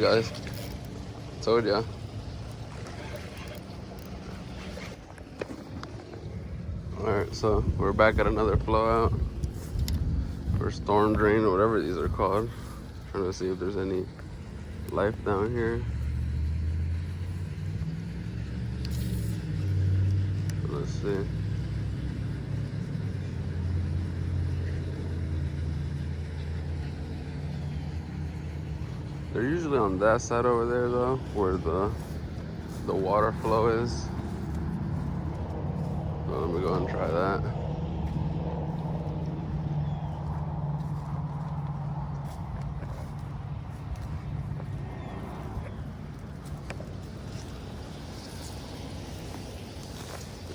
Guys, told ya. Alright, so we're back at another flow out or storm drain or whatever these are called. Trying to see if there's any life down here. Let's see. They're usually on that side over there though, where the water flow is. So let me go and try that.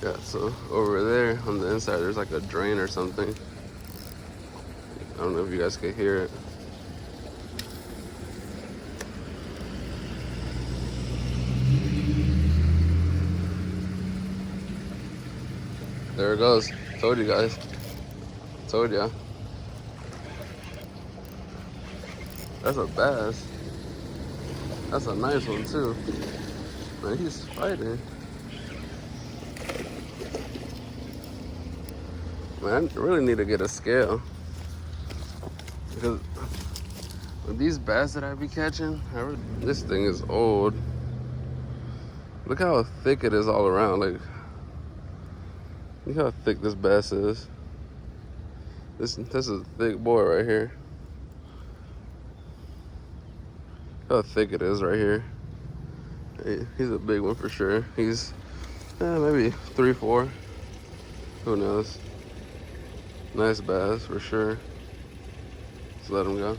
Yeah, so over there on the inside there's like a drain or something. I don't know if you guys can hear it. There it goes. Told you guys. Told ya. That's a bass. That's a nice one too. Man, he's fighting. Man, I really need to get a scale. Because with these bass that I be catching, this thing is old. Look how thick it is all around. Like, look how thick this bass is. This is a thick boy right here. Look how thick it is right here. He's a big one for sure. He's maybe 3-4. Who knows? Nice bass for sure. Just let him go.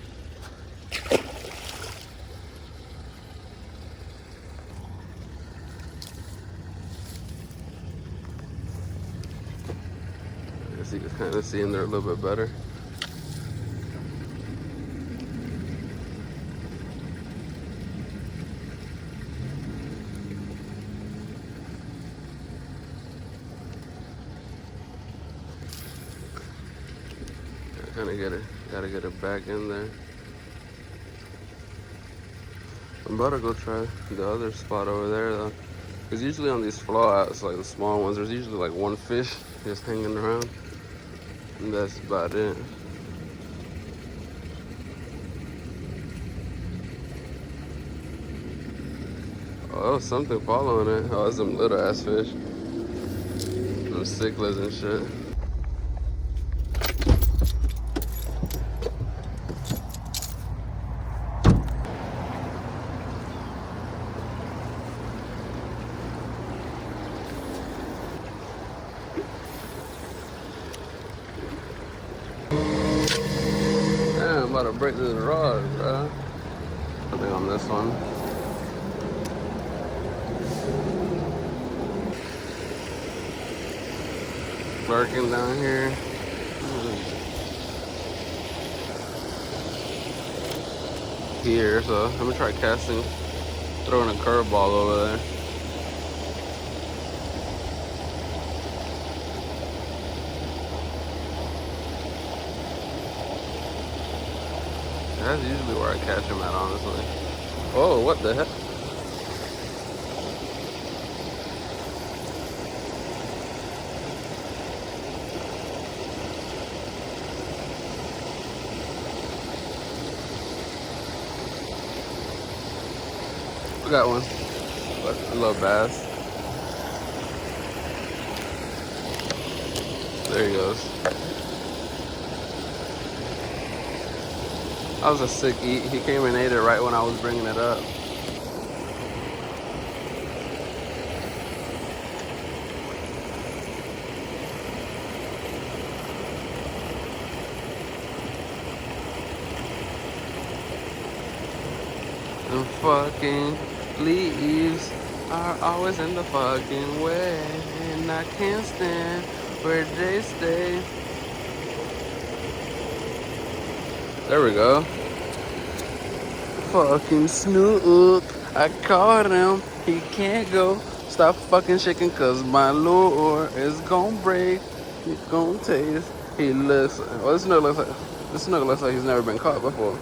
I guess you can kind of see in there a little bit better. Gotta get it back in there. I'm about to go try the other spot over there though. Because usually on these flow outs, like the small ones, there's usually like one fish just hanging around. And that's about it. Oh, was something following it. Oh, it's some little ass fish. Some cichlids and shit. I'm about to break this rod, bro. I think on this one. Lurking down here. Here, so I'm gonna try casting, throwing a curveball over there. That's usually where I catch him at, honestly. Oh, what the heck? We got one. A little bass. There he goes. That was a sick eat. He came and ate it right when I was bringing it up. The fucking leaves are always in the fucking way, and I can't stand where they stay. There we go. Fucking Snoop, I caught him. He can't go. Stop fucking shaking, cause my lure is gonna break. He's gonna taste. He looks. Well, this nigga looks like he's never been caught before.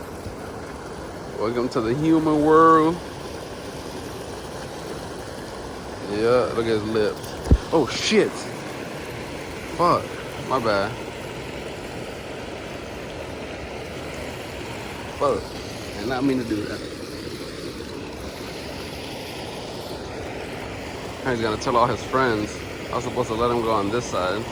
Welcome to the human world. Yeah, look at his lips. Oh shit. Fuck. My bad. Fuck. I did not mean to do that. He's gonna tell all his friends. I was supposed to let him go on this side.